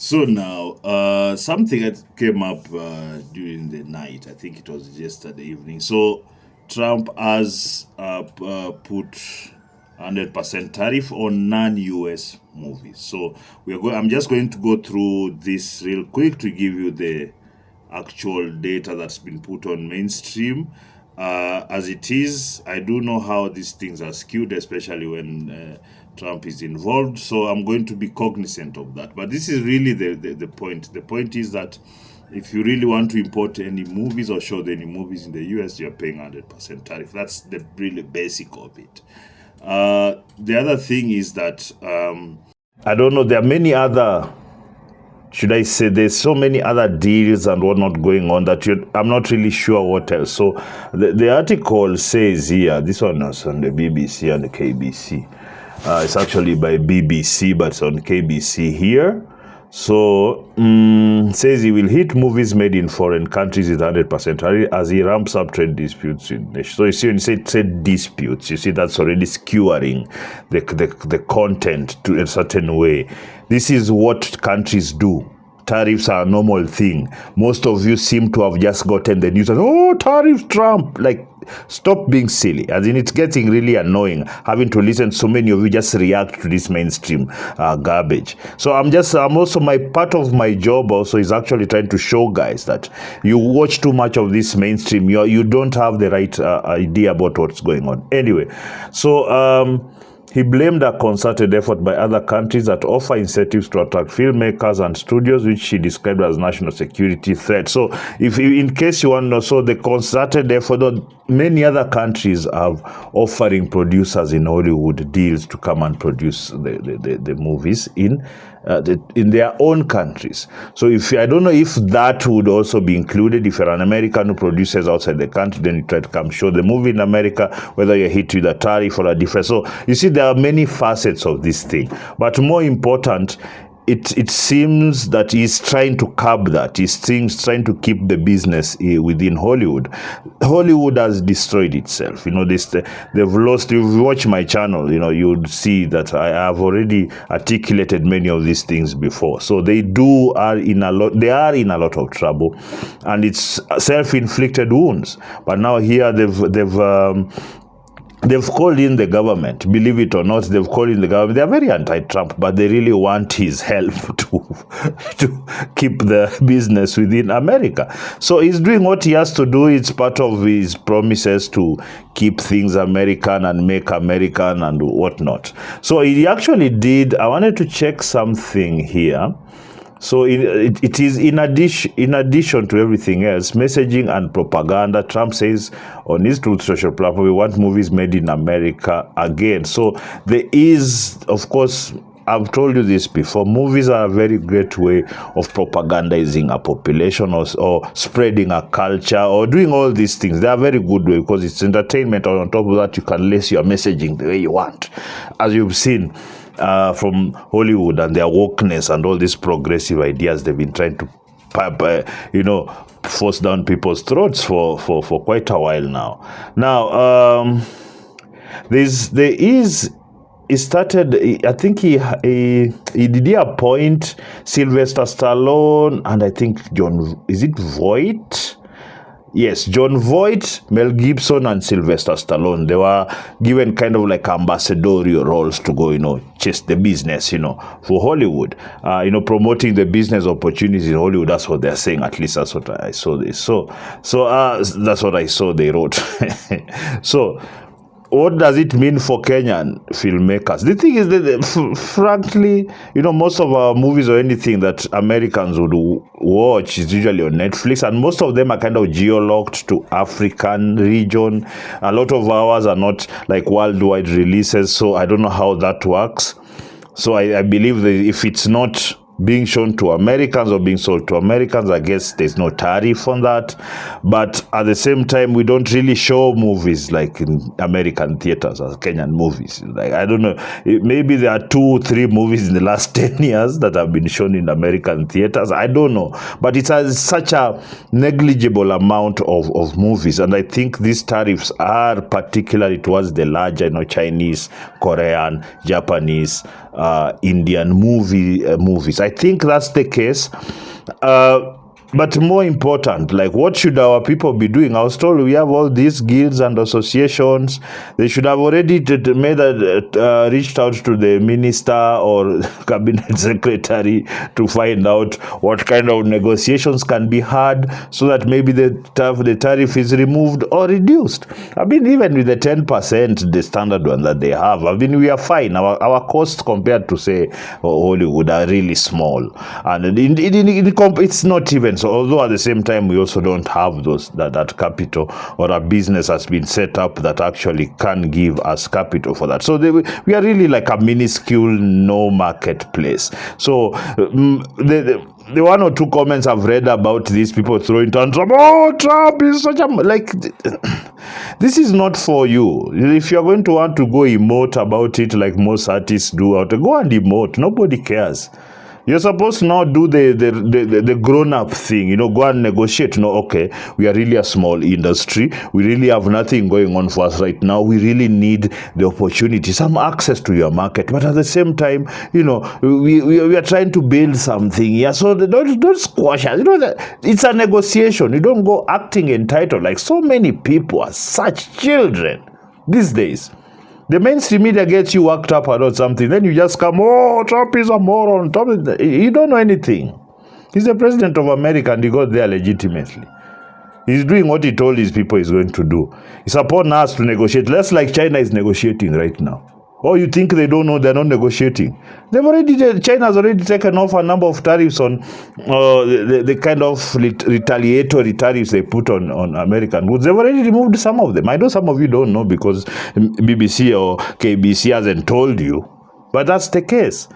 So now, something that came up during the night, I think it was yesterday evening. So Trump has put 100% tariff on non-US movies. So I'm just going to go through this real quick to give you the actual data that's been put on mainstream. As it is, I do know how these things are skewed, especially when Trump is involved. So I'm going to be cognizant of that. But this is really the point. The point is that if you really want to import any movies or show any movies in the US, you're paying 100% tariff. That's the really basic of it. The other thing is that I don't know, there are many other, should I say, there's so many other deals and whatnot going on that I'm not really sure what else. So the article says here, this one is on the BBC and the KBC. It's actually by BBC, but it's on KBC here. So says he will hit movies made in foreign countries with 100% as he ramps up trade disputes with nations. So you see, when you say trade disputes, you see that's already skewering the content to a certain way. This is what countries do. Tariffs are a normal thing. Most of you seem to have just gotten the news and, oh, tariff Trump. Like, stop being silly. As in, it's getting really annoying having to listen. So many of you just react to this mainstream garbage. So I'm also, my part of my job also is actually trying to show guys that you watch too much of this mainstream. You don't have the right idea about what's going on. Anyway, so he blamed a concerted effort by other countries that offer incentives to attract filmmakers and studios, which he described as national security threat. So, in case you want to know, so the concerted effort, many other countries are offering producers in Hollywood deals to come and produce the movies in their own countries. So I don't know if that would also be included. If you're an American who produces outside the country, then you try to come show the movie in America, whether you're hit with a tariff or a different. So you see, there are many facets of this thing. But more important, it seems that he's trying to curb that. He's trying to keep the business within Hollywood. Hollywood has destroyed itself. You know, they've lost. If you watch my channel, you know, you'd see that I have already articulated many of these things before. So they are in a lot of trouble, and it's self-inflicted wounds. But now here they've called in the government. Believe it or not, they've called in the government. They're very anti-Trump, but they really want his help to keep the business within America. So he's doing what he has to do. It's part of his promises to keep things American and make American and whatnot. So he actually did. I wanted to check something here. So it is in addition to everything else, messaging and propaganda. Trump says on his Truth Social platform, we want movies made in America again. So there is, of course, I've told you this before, movies are a very great way of propagandizing a population or spreading a culture or doing all these things. They are a very good way because it's entertainment, and on top of that, you can lace your messaging the way you want. As you've seen, from Hollywood and their wokeness and all these progressive ideas they've been trying to force down people's throats for quite a while now. Now, he started, I think he did appoint Sylvester Stallone and I think is it Voight? Yes, Jon Voight, Mel Gibson, and Sylvester Stallone. They were given kind of like ambassadorial roles to go, chase the business, for Hollywood. Promoting the business opportunities in Hollywood. That's what they're saying. At least that's what I saw. So that's what I saw they wrote. So, what does it mean for Kenyan filmmakers? The thing is that, frankly, most of our movies or anything that Americans would watch is usually on Netflix, and most of them are kind of geo-locked to African region. A lot of ours are not like worldwide releases, so I don't know how that works. So I believe that if it's not being shown to Americans or being sold to Americans, I guess there's no tariff on that. But at the same time, we don't really show movies like in American theaters as Kenyan movies. Like, I don't know, maybe there are 2-3 movies in the last 10 years that have been shown in American theaters. I don't know. But it has such a negligible amount of movies. And I think these tariffs are particularly towards the larger, Chinese, Korean, Japanese, Indian movies. I think that's the case. But more important, like, what should our people be doing? I was told we have all these guilds and associations. They should have already reached out to the minister or cabinet secretary to find out what kind of negotiations can be had so that maybe the tariff is removed or reduced. I mean, even with the 10%, the standard one that they have, I mean, we are fine. Our costs compared to, say, Hollywood are really small. And it's not even so, although at the same time we also don't have that capital, or a business has been set up that actually can give us capital for that. So we are really like a minuscule no marketplace. So the one or two comments I've read about these people throwing tantrum, oh, Trump is such a, like, this is not for you. If you're going to want to go emote about it like most artists do, go and emote. Nobody cares. You're supposed to now do the grown-up thing, go and negotiate. No, okay, we are really a small industry. We really have nothing going on for us right now. We really need the opportunity, some access to your market. But at the same time, we are trying to build something. Yeah, so don't squash us. That it's a negotiation. You don't go acting entitled. Like, so many people are such children these days. The mainstream media gets you worked up about something. Then you just come, oh, Trump is a moron. You don't know anything. He's the president of America and he got there legitimately. He's doing what he told his people he's going to do. It's upon us to negotiate. Less like China is negotiating right now. Or you think they don't know they're not negotiating? China's already taken off a number of tariffs on the kind of retaliatory tariffs they put on American goods. They've already removed some of them. I know some of you don't know because BBC or KBC hasn't told you, but that's the case.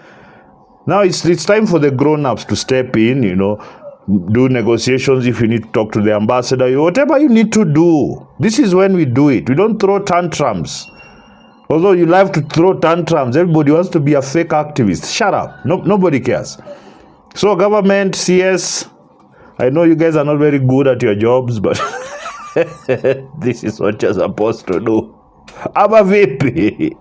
Now it's time for the grown-ups to step in, do negotiations if you need to talk to the ambassador, whatever you need to do. This is when we do it. We don't throw tantrums. Although you love to throw tantrums, everybody wants to be a fake activist. Shut up. Nobody cares. So government, CS, I know you guys are not very good at your jobs, but this is what you're supposed to do. I'm a VP.